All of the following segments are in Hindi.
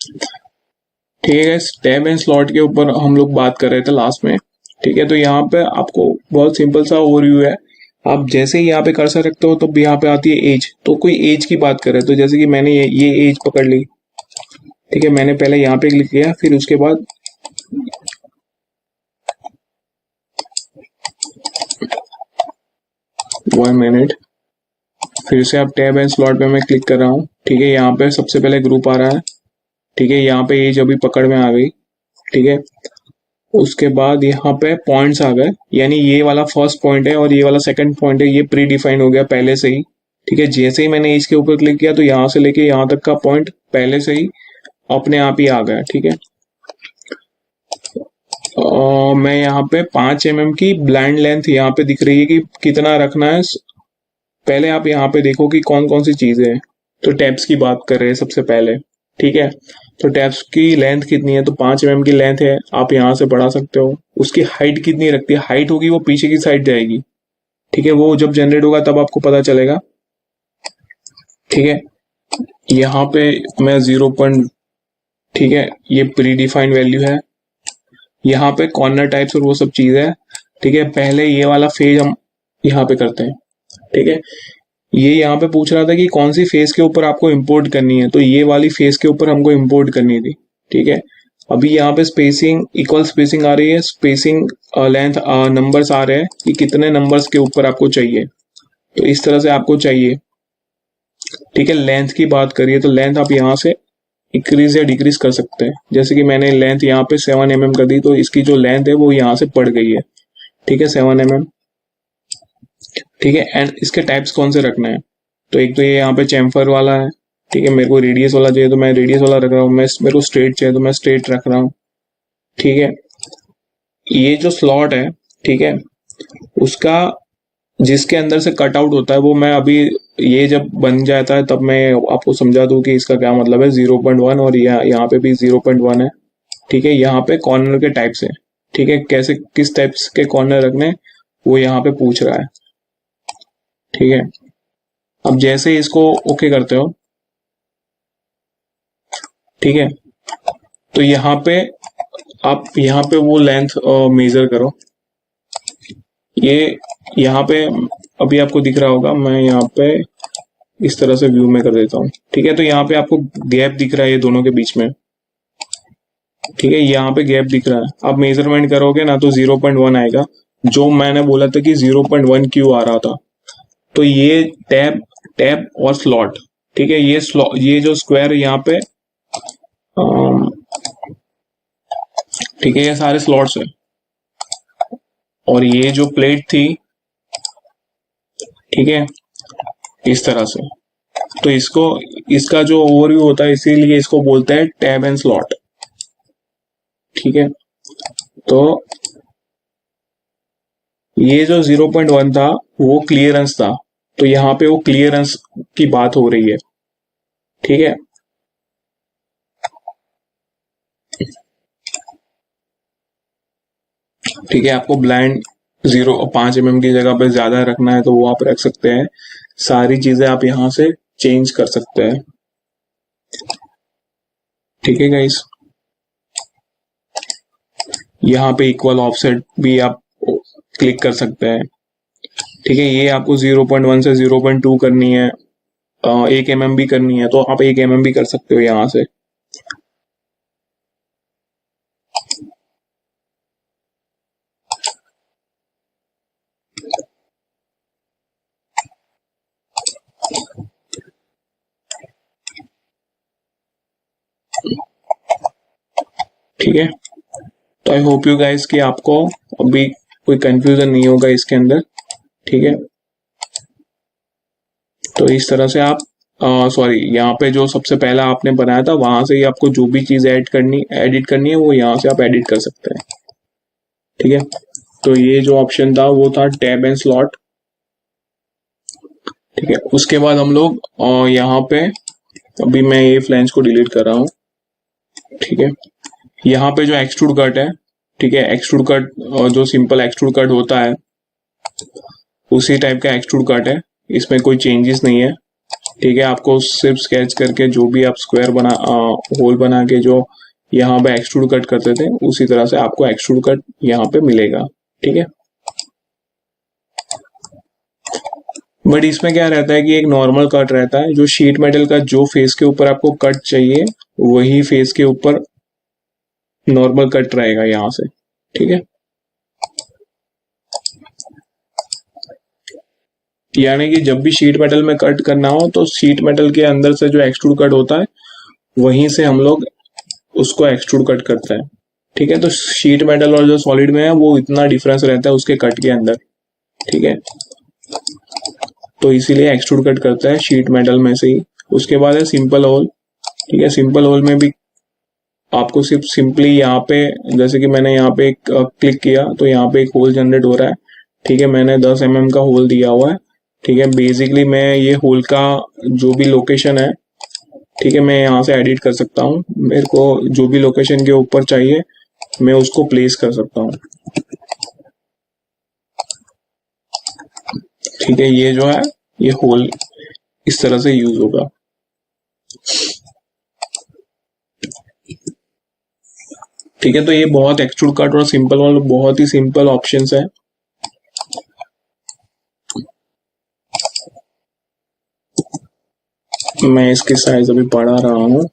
ठीक है गाइस, टैब एंड स्लॉट के ऊपर हम लोग बात कर रहे थे लास्ट में। ठीक है, तो यहाँ पे आपको बहुत सिंपल सा ओवरव्यू है। आप जैसे ही यहाँ पे कर्सर रखते हो तो यहाँ पे आती है एज, तो कोई एज की बात करे तो जैसे कि मैंने ये एज पकड़ ली। ठीक है, मैंने पहले यहाँ पे क्लिक किया, फिर उसके बाद 1 मिनट, फिर से आप टैब एंड स्लॉट पे मैं क्लिक कर रहा हूँ। ठीक है, यहाँ पे सबसे पहले ग्रुप आ रहा है। ठीक है, यहाँ पे एज अभी पकड़ में आ गई। ठीक है, उसके बाद यहाँ पे पॉइंट्स आ गए, यानी ये वाला फर्स्ट पॉइंट है और ये वाला सेकंड पॉइंट है, ये प्री डिफाइंड हो गया पहले से ही। ठीक है, जैसे ही मैंने इसके ऊपर क्लिक किया तो यहाँ से लेके यहाँ तक का पॉइंट पहले से ही अपने आप ही आ गया। ठीक है, मैं यहाँ पे 5 mm की ब्लाइंड लेंथ यहाँ पे दिख रही है कि कितना रखना है। पहले आप यहाँ पे देखो कि कौन कौन सी चीजें हैं। तो टैब्स की बात कर रहे हैं सबसे पहले। ठीक है, तो टैब्स की लेंथ कितनी है, तो 5 mm की लेंथ है, आप यहाँ से बढ़ा सकते हो। उसकी हाइट कितनी रखती है, हाइट होगी वो पीछे की साइड जाएगी। ठीक है, वो जब जनरेट होगा तब आपको पता चलेगा। ठीक है, यहाँ पे मैं 0. ठीक है, ये प्री डिफाइंड वैल्यू है। यहाँ पे कॉर्नर टाइप्स और वो सब चीज है। ठीक है, पहले ये वाला फेज हम यहाँ पे करते हैं। ठीक है, ये यहाँ पे पूछ रहा था कि कौन सी फेस के ऊपर आपको इंपोर्ट करनी है, तो ये वाली फेस के ऊपर हमको इंपोर्ट करनी थी। ठीक है, अभी यहाँ पे स्पेसिंग इक्वल स्पेसिंग आ रही है, स्पेसिंग लेंथ नंबर्स आ रहे हैं कि कितने नंबर्स के ऊपर आपको चाहिए, तो इस तरह से आपको चाहिए। ठीक है, लेंथ की बात करिए तो लेंथ आप यहाँ से इंक्रीज या डिक्रीज कर सकते हैं। जैसे कि मैंने लेंथ यहाँ पे 7 mm कर दी, तो इसकी जो लेंथ है वो यहाँ से बढ़ गई है। ठीक है, 7 mm। ठीक है, एंड इसके टाइप्स कौन से रखना है, तो एक तो ये यहाँ पे चैम्फर वाला है। ठीक है, मेरे को रेडियस वाला चाहिए तो मैं रेडियस वाला रख रहा हूँ, मेरे को स्ट्रेट चाहिए तो मैं स्ट्रेट रख रहा हूँ। ठीक है, ये जो स्लॉट है, ठीक है, उसका जिसके अंदर से कट आउट होता है वो मैं अभी ये जब बन जाता है तब मैं आपको समझा दूं कि इसका क्या मतलब है। 0.1 और यहाँ पे भी 0.1 है। ठीक है, यहाँ पे कॉर्नर के टाइप्स है। ठीक है, कैसे किस टाइप्स के कॉर्नर रखने वो यहाँ पे पूछ रहा है। ठीक है, अब जैसे इसको ओके करते हो, ठीक है, तो यहाँ पे आप यहाँ पे वो लेंथ मेजर करो। ये यहाँ पे अभी आपको दिख रहा होगा, मैं यहाँ पे इस तरह से व्यू में कर देता हूँ। ठीक है, तो यहाँ पे आपको गैप दिख रहा है ये दोनों के बीच में। ठीक है, यहाँ पे गैप दिख रहा है। आप मेजरमेंट करोगे ना तो 0.1 आएगा। जो मैंने बोला था कि 0.1 क्यों आ रहा था, तो ये टैब टैब और स्लॉट। ठीक है, ये जो स्क्वायर यहाँ पे ठीक है, ये सारे स्लॉट्स है, और ये जो प्लेट थी, ठीक है, इस तरह से। तो इसका जो ओवरव्यू होता है, इसीलिए इसको बोलते हैं टैब एंड स्लॉट। ठीक है, तो ये जो 0.1 था वो क्लियरेंस था, तो यहाँ पे वो क्लियरेंस की बात हो रही है। ठीक है, ठीक है, आपको ब्लाइंड 5 mm की जगह पे ज्यादा रखना है तो वो आप रख सकते हैं। सारी चीजें आप यहाँ से चेंज कर सकते हैं। ठीक है गाइस, यहाँ पे इक्वल ऑफसेट भी आप क्लिक कर सकते हैं। ठीक है, ये आपको 0.1 से 0.2 करनी है, 1 mm भी करनी है तो आप 1 mm भी कर सकते हो यहाँ से। ठीक है, तो आई होप यू गाइस कि आपको अभी कोई कंफ्यूजन नहीं होगा इसके अंदर। ठीक है, तो इस तरह से आप सॉरी, यहाँ पे जो सबसे पहला आपने बनाया था वहां से ही आपको जो भी चीज एडिट करनी है वो यहाँ से आप एडिट कर सकते हैं। ठीक है, तो ये जो ऑप्शन था वो था टैब एंड स्लॉट। ठीक है, उसके बाद हम लोग यहाँ पे अभी मैं ये फ्लैंज को डिलीट कर रहा हूँ। ठीक है, यहाँ पे जो एक्सट्रूड कट है, ठीक है, एक्सट्रूड कट जो सिंपल एक्सट्रूड कट होता है उसी टाइप का एक्सट्रूड कट है, इसमें कोई चेंजेस नहीं है। ठीक है, आपको सिर्फ स्केच करके जो भी आप स्क्वायर बना होल बना के जो यहाँ पे एक्सट्रूड कट करते थे उसी तरह से आपको एक्सट्रूड कट यहाँ पे मिलेगा। ठीक है, बट इसमें क्या रहता है कि एक नॉर्मल कट रहता है, जो शीट मेटल का जो फेस के ऊपर आपको कट चाहिए वही फेस के ऊपर नॉर्मल कट रहेगा यहाँ से। ठीक है, यानी कि जब भी शीट मेटल में कट करना हो तो शीट मेटल के अंदर से जो एक्सट्रूड कट होता है वहीं से हम लोग उसको एक्सट्रूड कट करते हैं। ठीक है, तो शीट मेटल और जो सॉलिड में है वो इतना डिफरेंस रहता है उसके कट के अंदर। ठीक है, तो इसीलिए एक्सट्रूड कट करता है शीट मेटल में से ही। उसके बाद है सिंपल होल। ठीक है, सिंपल होल में भी आपको सिर्फ सिंपली यहाँ पे, जैसे कि मैंने यहाँ पे एक क्लिक किया तो यहाँ पे एक होल जनरेट हो रहा है। ठीक है, मैंने 10 mm का होल दिया हुआ है। ठीक है, बेसिकली मैं ये होल का जो भी लोकेशन है, ठीक है, मैं यहाँ से एडिट कर सकता हूँ। मेरे को जो भी लोकेशन के ऊपर चाहिए मैं उसको प्लेस कर सकता हूँ। ठीक है, ये जो है ये होल इस तरह से यूज होगा। ठीक है, तो ये बहुत एक्सट्रूड कट और सिंपल वाला बहुत ही सिंपल ऑप्शंस है। मैं इसके साइज अभी बढ़ा रहा हूँ,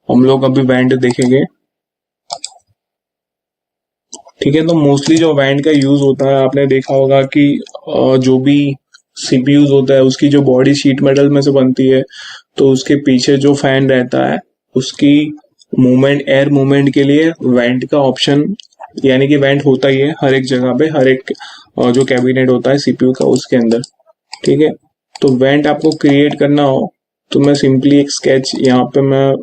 हम लोग अभी वेंट देखेंगे। ठीक है, तो मोस्टली जो वेंट का यूज होता है आपने देखा होगा कि जो भी सीपीयूज होता है उसकी जो बॉडी शीट मेटल में से बनती है, तो उसके पीछे जो फैन रहता है उसकी मूवमेंट, एयर मूवमेंट के लिए वेंट का ऑप्शन, यानी कि वेंट होता ही है हर एक जगह पे, हर एक जो कैबिनेट होता है सीपीयू का उसके अंदर। ठीक है, तो वेंट आपको क्रिएट करना हो तो मैं सिंपली एक स्केच यहाँ पे मैं,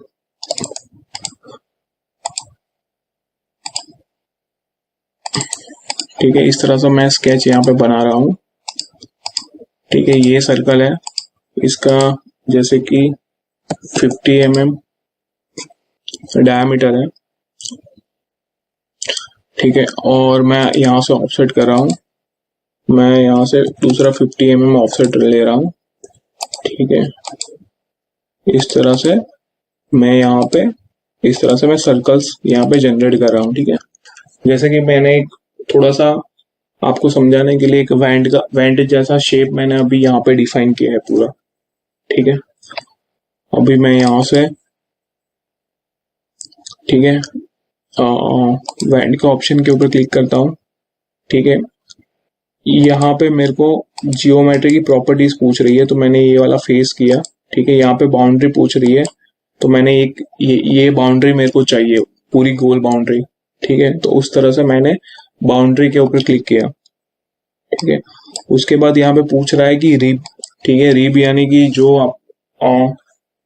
ठीक है, इस तरह से मैं स्केच यहाँ पे बना रहा हूँ। ठीक है, ये सर्कल है, इसका जैसे कि 50 mm डायमीटर है। ठीक है, और मैं यहाँ से ऑफसेट कर रहा हूँ, मैं यहाँ से दूसरा 50 mm ऑफसेट ले रहा हूँ। ठीक है, इस तरह से मैं यहाँ पे, इस तरह से मैं सर्कल्स यहाँ पे जनरेट कर रहा हूँ। ठीक है, जैसे कि मैंने एक थोड़ा सा आपको समझाने के लिए एक वेंट जैसा शेप मैंने अभी यहाँ पे डिफाइन किया है पूरा। ठीक है, अभी मैं यहाँ से, ठीक है, वेंट का ऑप्शन के ऊपर क्लिक करता हूँ। ठीक है, यहाँ पे मेरे को जियोमेट्री की प्रॉपर्टीज पूछ रही है तो मैंने ये वाला फेस किया। ठीक है, यहाँ पे बाउंड्री पूछ रही है तो मैंने एक ये बाउंड्री मेरे को चाहिए, पूरी गोल बाउंड्री। ठीक है, तो उस तरह से मैंने बाउंड्री के ऊपर क्लिक किया। ठीक है, उसके बाद यहाँ पे पूछ रहा है कि रिब। ठीक है, रिब यानी कि जो आप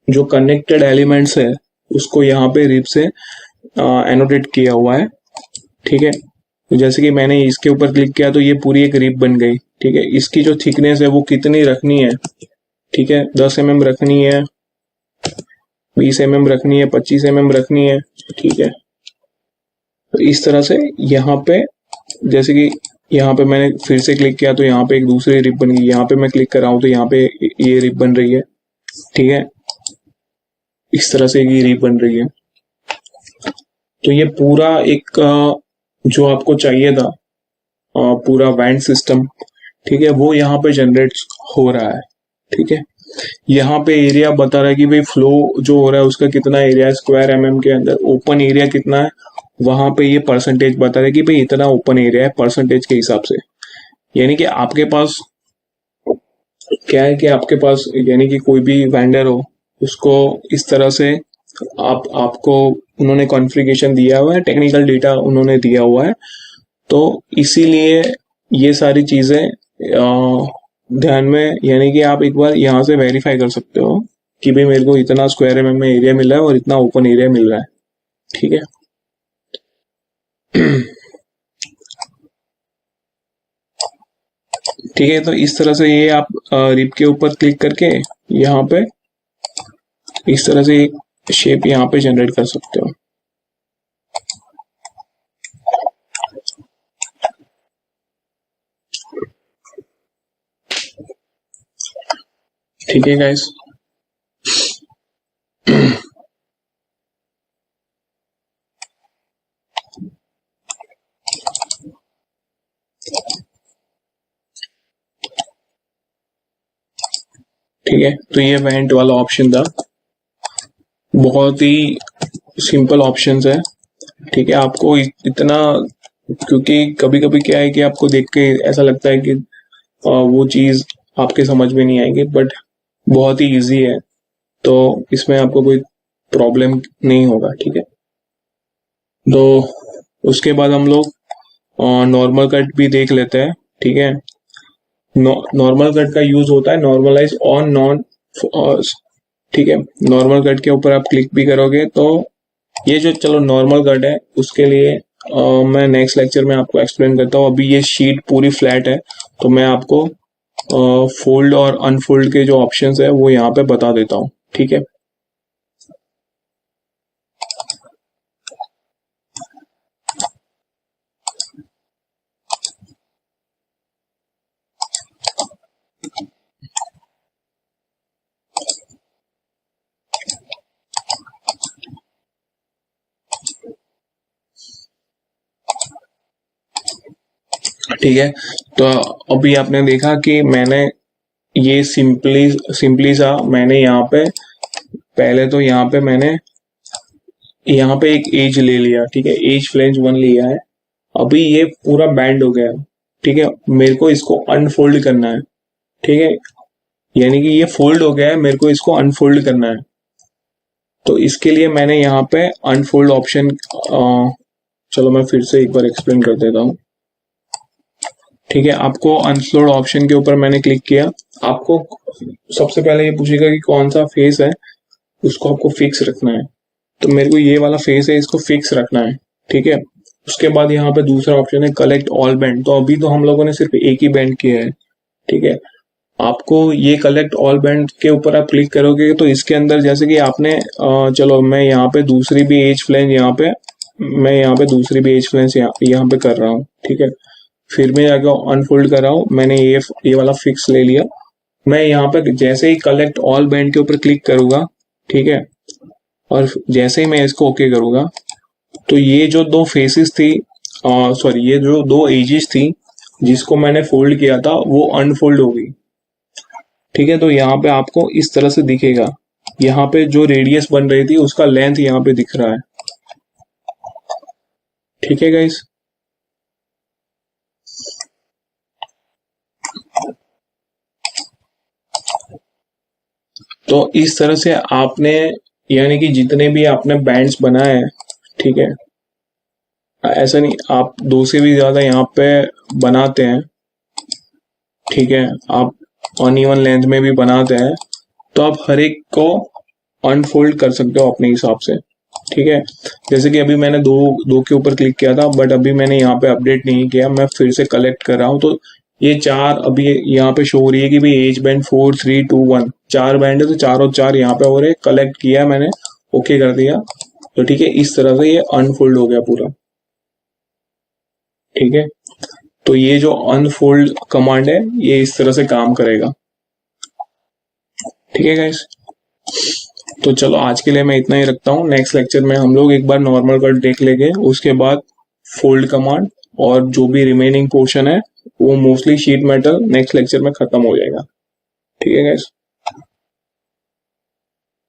जो कनेक्टेड एलिमेंट्स है उसको यहाँ पे रिब से एनोटेट किया हुआ है। ठीक है, तो जैसे कि मैंने इसके ऊपर क्लिक किया तो ये पूरी एक रिब बन गई। ठीक है, इसकी जो थिकनेस है वो कितनी रखनी है, ठीक है, 10 mm रखनी है, 20 mm रखनी है, 25 mm रखनी है। ठीक है, तो इस तरह से यहाँ पे, जैसे कि यहाँ पे मैंने फिर से क्लिक किया तो यहाँ पे एक दूसरी रिब बन गई, यहाँ पे मैं क्लिक कर रहा हूँ तो यहाँ पे ये रिब बन रही है। ठीक है, इस तरह से ये रिब बन रही है। तो ये पूरा एक जो आपको चाहिए था पूरा बैंड सिस्टम, ठीक है, वो यहाँ पे जनरेट हो रहा है। ठीक है, यहाँ पे एरिया बता रहा है कि भाई फ्लो जो हो रहा है उसका कितना एरिया है स्क्वायर mm के अंदर, ओपन एरिया कितना है, वहां पे ये परसेंटेज बता रहा है कि भाई इतना ओपन एरिया है परसेंटेज के हिसाब से। यानी कि आपके पास क्या है कि आपके पास, यानी कि कोई भी वेंडर हो उसको इस तरह से आपको उन्होंने कॉन्फ़िगरेशन दिया हुआ है, टेक्निकल डेटा उन्होंने दिया हुआ है, तो इसीलिए ये सारी चीजें ध्यान में, यानी कि आप एक बार यहाँ से वेरीफाई कर सकते हो कि भाई मेरे को इतना स्क्वायर एम में एरिया मिल रहा है और इतना ओपन एरिया मिल रहा है। ठीक है, ठीक है, तो इस तरह से ये आप रिप के ऊपर क्लिक करके यहाँ पे इस तरह से एक शेप यहाँ पे जनरेट कर सकते हो। ठीक है गाइस। ठीक है, तो ये वेंट वाला ऑप्शन था, बहुत ही सिंपल ऑप्शंस है। ठीक है, आपको इतना, क्योंकि कभी कभी क्या है कि आपको देख के ऐसा लगता है कि वो चीज आपके समझ में नहीं आएगी, बट बहुत ही इजी है, तो इसमें आपको कोई प्रॉब्लम नहीं होगा। ठीक है, तो उसके बाद हम लोग नॉर्मल कट भी देख लेते हैं। ठीक है, नॉर्मल कट का यूज होता है नॉर्मलाइज ऑन नॉन। ठीक है, नॉर्मल कट के ऊपर आप क्लिक भी करोगे तो ये जो, चलो नॉर्मल कट है उसके लिए मैं नेक्स्ट लेक्चर में आपको एक्सप्लेन करता हूँ। अभी ये शीट पूरी फ्लैट है, तो मैं आपको फोल्ड और अनफोल्ड के जो ऑप्शंस है वो यहाँ पे बता देता हूँ। ठीक है, ठीक है। तो अभी आपने देखा कि मैंने ये सिंपली सा मैंने यहाँ पे, पहले तो यहाँ पे मैंने यहाँ पे एक एज ले लिया। ठीक है, एज फ्लेंज 1 लिया है। अभी ये पूरा बैंड हो गया। ठीक है, मेरे को इसको अनफोल्ड करना है। ठीक है, यानी कि ये फोल्ड हो गया है, मेरे को इसको अनफोल्ड करना है। तो इसके लिए मैंने यहाँ पे अनफोल्ड ऑप्शन, चलो मैं फिर से एक बार एक्सप्लेन कर देता हूँ। ठीक है, आपको अनफोल्ड ऑप्शन के ऊपर मैंने क्लिक किया। आपको सबसे पहले ये पूछेगा कि कौन सा फेस है, उसको आपको फिक्स रखना है। तो मेरे को ये वाला फेस है, इसको फिक्स रखना है। ठीक है, उसके बाद यहाँ पे दूसरा ऑप्शन है कलेक्ट ऑल बैंड। तो अभी तो हम लोगों ने सिर्फ एक ही बैंड किया है। ठीक है, आपको ये कलेक्ट ऑल बैंड के ऊपर आप क्लिक करोगे तो इसके अंदर जैसे कि आपने चलो मैं यहाँ पे दूसरी भी एज फ्लेंज यहाँ पे दूसरी भी एज फ्लेंज यहाँ पे कर रहा हूँ। ठीक है, फिर मैं जाके अनफोल्ड कर रहा हूँ, मैंने ये वाला फिक्स ले लिया। मैं यहाँ पे जैसे ही कलेक्ट ऑल बैंड के ऊपर क्लिक करूंगा, ठीक है, और जैसे ही मैं इसको ओके करूंगा, तो ये जो दो फेसेस थी, सॉरी ये जो दो एजेस थी जिसको मैंने फोल्ड किया था वो अनफोल्ड हो गई। ठीक है, तो यहाँ पे आपको इस तरह से दिखेगा। यहाँ पे जो रेडियस बन रही थी उसका लेंथ यहाँ पे दिख रहा है। ठीक है गाइस, तो इस तरह से आपने, यानी कि जितने भी आपने बैंड्स बनाए हैं, ठीक है, ऐसा नहीं आप दो से भी ज्यादा यहाँ पे बनाते हैं। ठीक है, आप अनइवन लेंथ में भी बनाते हैं, तो आप हर एक को अनफोल्ड कर सकते हो अपने हिसाब से। ठीक है, जैसे कि अभी मैंने दो दो के ऊपर क्लिक किया था, बट अभी मैंने यहाँ पे अपडेट नहीं किया, मैं फिर से कलेक्ट कर रहा हूँ। तो ये चार अभी यहाँ पे शो हो रही है कि भाई एज बैंड 4 3 2 1, चार बैंड है, तो चारों चार यहाँ पे हो रहे, कलेक्ट किया मैंने, ओके कर दिया। तो ठीक है, इस तरह से ये अनफोल्ड हो गया पूरा। ठीक है, तो ये जो अनफोल्ड कमांड है ये इस तरह से काम करेगा। ठीक है गाइस, तो चलो आज के लिए मैं इतना ही रखता हूँ। नेक्स्ट लेक्चर में हम लोग एक बार नॉर्मल कट देख लेंगे, उसके बाद फोल्ड कमांड और जो भी रिमेनिंग पोर्शन है वो mostly sheet metal next lecture में खत्म हो जाएगा। ठीक है गाइस।